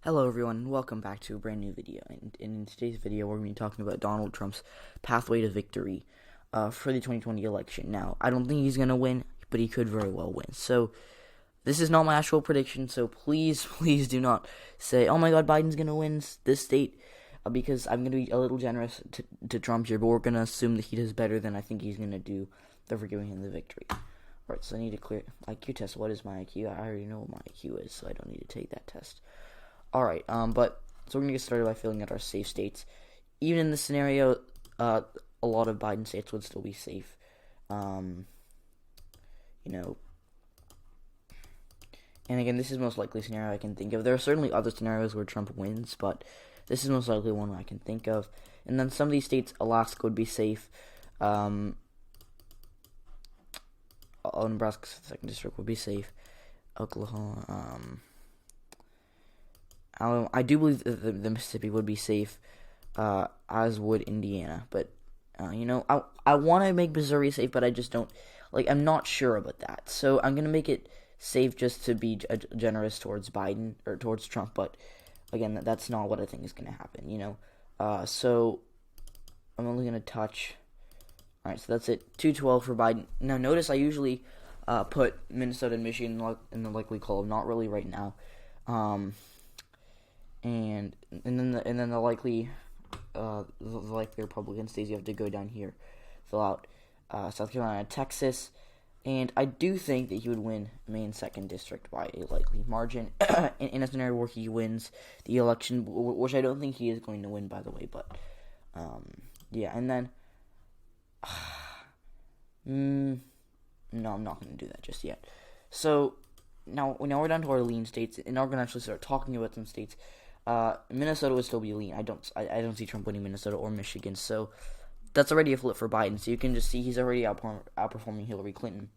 Hello everyone, welcome back to a brand new video. And in today's video, we're going to be talking about Donald Trump's pathway to victory for the 2020 election. Now, I don't think he's going to win, but he could very well win. So, this is not my actual prediction, so please do not say, oh my god, Biden's going to win this state, because I'm going to be a little generous to Trump here, but we're going to assume that he does better than I think he's going to do, therefore giving him the victory. Alright, so I need to clear IQ test. What is my IQ? I already know what my IQ is, so I don't need to take that test. Alright, but, so we're going to get started by filling out our safe states. Even in this scenario, a lot of Biden states would still be safe. And again, this is the most likely scenario I can think of. There are certainly other scenarios where Trump wins, but this is most likely one I can think of. And then some of these states, Alaska would be safe. Nebraska's 2nd district would be safe. Oklahoma, I do believe that the Mississippi would be safe, as would Indiana. But, I want to make Missouri safe, but I just don't, I'm not sure about that. So I'm going to make it safe just to be generous towards Biden, or towards Trump. But, again, that's not what I think is going to happen, So I'm only going to touch. Alright, so that's it. 212 for Biden. Now, notice I usually put Minnesota and Michigan in the likely column. Not really right now. And then the likely Republican states, you have to go down here, fill out South Carolina, Texas, and I do think that he would win Maine's 2nd district by a likely margin in a scenario where he wins the election, which I don't think he is going to win, by the way. But yeah, and then no, I'm not going to do that just yet. So now we're down to our lean states, and now we're going to actually start talking about some states. Minnesota would still be lean. I don't see Trump winning Minnesota or Michigan, so that's already a flip for Biden. So you can just see he's already outperforming Hillary Clinton.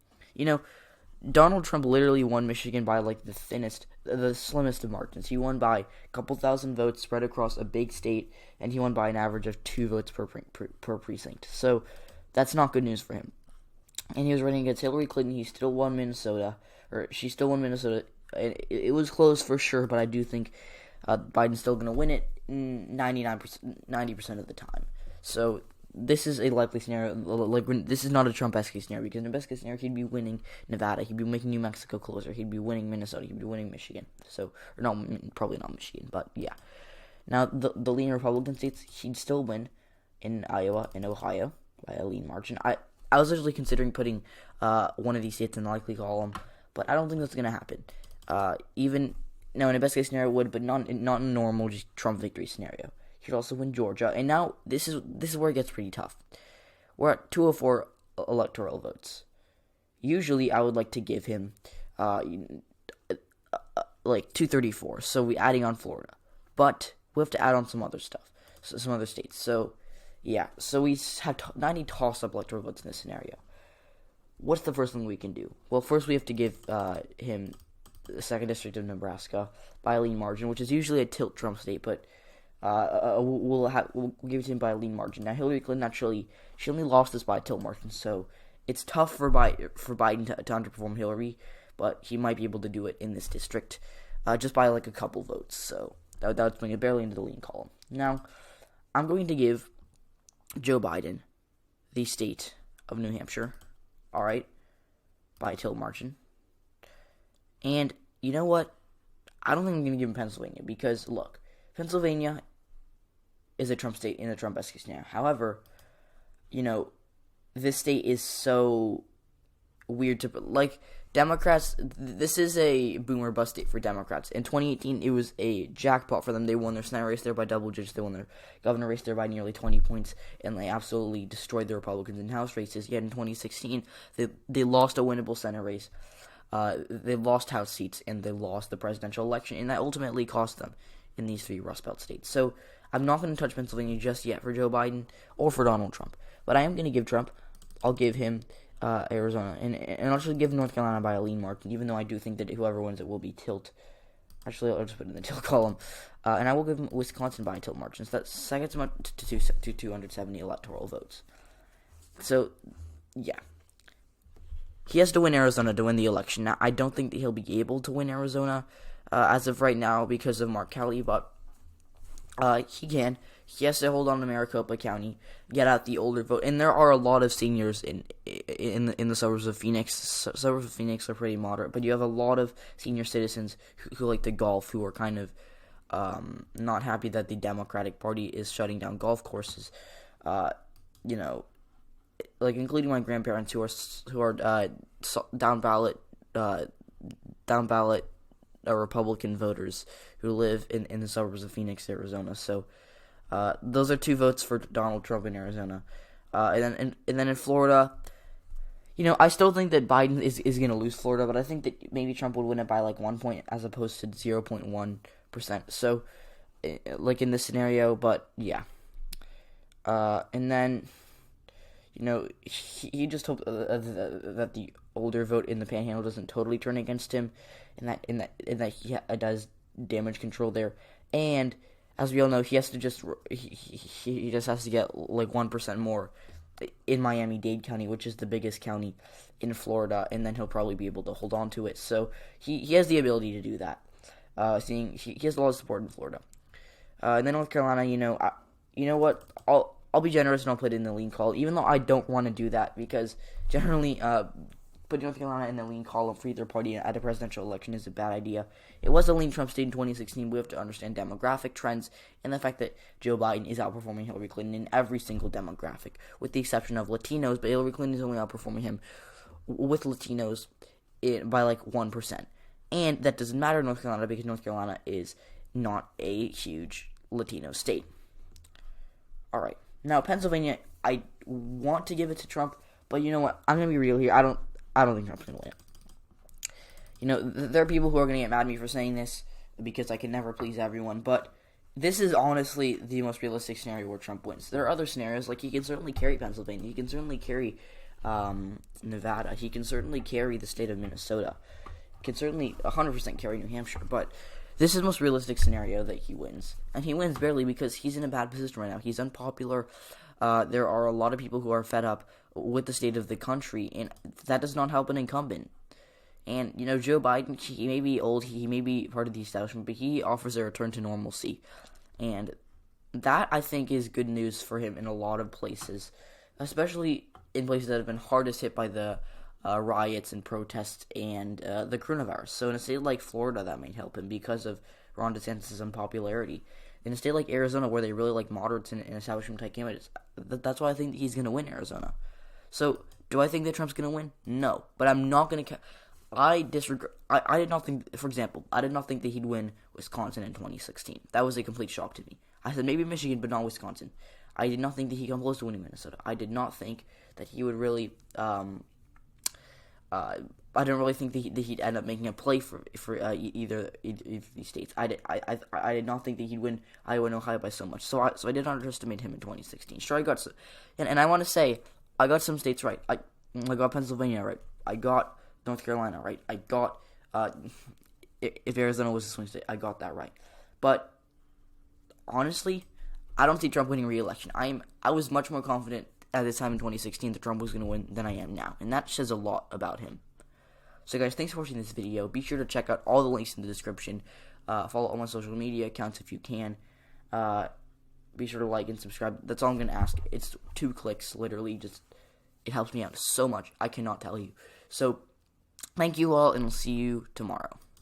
Donald Trump literally won Michigan by the slimmest of margins. He won by a couple thousand votes spread across a big state, and he won by an average of 2 votes per precinct. So that's not good news for him. And he was running against Hillary Clinton. He still won Minnesota, or she still won Minnesota. It was close for sure, but I do think Biden's still going to win it 90% of the time. So this is a likely scenario. This is not a Trump-esque scenario, because in a best-case scenario, he'd be winning Nevada. He'd be making New Mexico closer. He'd be winning Minnesota. He'd be winning Michigan. So, or no, probably not Michigan, but yeah. Now, the lean Republican states, he'd still win in Iowa and Ohio by a lean margin. I was actually considering putting one of these states in the likely column, but I don't think that's going to happen. Now, in a best-case scenario, it would, but not in a normal just Trump victory scenario. He'd also win Georgia, and now this is where it gets pretty tough. We're at 204 electoral votes. Usually, I would like to give him 234. So we adding on Florida, but we have to add on some other stuff, some other states. So yeah, so we have 90 toss-up electoral votes in this scenario. What's the first thing we can do? Well, first we have to give him the 2nd district of Nebraska by a lean margin, which is usually a tilt Trump state, but we'll give it to him by a lean margin. Now, Hillary Clinton she only lost this by a tilt margin, so it's tough for Biden to underperform Hillary, but he might be able to do it in this district just by a couple votes. So that would bring it barely into the lean column. Now, I'm going to give Joe Biden the state of New Hampshire, all right, by a tilt margin. And you know what? I don't think I'm going to give him Pennsylvania, because, look, Pennsylvania is a Trump state in a Trump-esque scenario. However, this state is so weird to, Democrats, this is a boomer bust state for Democrats. In 2018, it was a jackpot for them. They won their Senate race there by double digits. They won their governor race there by nearly 20 points, and they absolutely destroyed the Republicans in House races. Yet in 2016, they lost a winnable Senate race. They lost House seats, and they lost the presidential election, and that ultimately cost them in these 3 Rust Belt states. So I'm not going to touch Pennsylvania just yet for Joe Biden or for Donald Trump, but I am going to give Trump. I'll give him Arizona, and I'll actually give North Carolina by a lean margin, even though I do think that whoever wins it will be tilt. Actually, I'll just put it in the tilt column, and I will give him Wisconsin by a tilt margin. So that's second to 270 electoral votes. So, yeah. He has to win Arizona to win the election. Now, I don't think that he'll be able to win Arizona. as of right now because of Mark Kelly, but he has to hold on to Maricopa County, get out the older vote, and there are a lot of seniors in the suburbs of Phoenix. Suburbs of Phoenix are pretty moderate, but you have a lot of senior citizens who like to golf, who are kind of not happy that the Democratic Party is shutting down golf courses. Like including my grandparents who are down ballot Republican voters who live in the suburbs of Phoenix, Arizona. So those are 2 votes for Donald Trump in Arizona, and then in Florida, I still think that Biden is going to lose Florida, but I think that maybe Trump would win it by like 1 point as opposed to 0.1%. So like in this scenario, but yeah, and then. He just hoped that the older vote in the Panhandle doesn't totally turn against him, and that he does damage control there. And as we all know, he has to he just has to get like 1% more in Miami-Dade County, which is the biggest county in Florida, and then he'll probably be able to hold on to it. So he has the ability to do that. Seeing he has a lot of support in Florida, and then North Carolina. You know what? I'll be generous and I'll put it in the lean call, even though I don't want to do that, because generally putting North Carolina in the lean column for either party at a presidential election is a bad idea. It was a lean Trump state in 2016. We have to understand demographic trends and the fact that Joe Biden is outperforming Hillary Clinton in every single demographic, with the exception of Latinos, but Hillary Clinton is only outperforming him with Latinos by like 1%. And that doesn't matter in North Carolina because North Carolina is not a huge Latino state. All right. Now, Pennsylvania, I want to give it to Trump, but you know what? I'm going to be real here. I don't think Trump's going to win. There are people who are going to get mad at me for saying this because I can never please everyone, but this is honestly the most realistic scenario where Trump wins. There are other scenarios, like he can certainly carry Pennsylvania. He can certainly carry Nevada. He can certainly carry the state of Minnesota. He can certainly 100% carry New Hampshire, but this is the most realistic scenario that he wins. And he wins barely because he's in a bad position right now. He's unpopular. There are a lot of people who are fed up with the state of the country, and that does not help an incumbent. And, Joe Biden, he may be old, he may be part of the establishment, but he offers a return to normalcy. And that, I think, is good news for him in a lot of places, especially in places that have been hardest hit by the riots and protests and the coronavirus. So in a state like Florida, that might help him because of Ron DeSantis' unpopularity. In a state like Arizona, where they really like moderates and establishment-type candidates, that's why I think he's going to win Arizona. So, do I think that Trump's going to win? No. But I'm not going to... I disregard... I did not think... For example, I did not think that he'd win Wisconsin in 2016. That was a complete shock to me. I said maybe Michigan, but not Wisconsin. I did not think that he'd come close to winning Minnesota. I did not think that he would really... I don't really think that he'd end up making a play for either of these states. I did not think that he'd win Iowa and Ohio by so much. So I did underestimate him in 2016. Sure, I got and I want to say I got some states right. I got Pennsylvania right. I got North Carolina right. I got if Arizona was a swing state, I got that right. But honestly, I don't see Trump winning re-election. I was much more confident at this time in 2016 that Trump was going to win than I am now, and that says a lot about him. So guys, thanks for watching this video. Be sure to check out all the links in the description. Follow all my social media accounts if you can. Be sure to like and subscribe. That's all I'm going to ask. It's 2 clicks, literally. It helps me out so much. I cannot tell you. So, thank you all, and we'll see you tomorrow.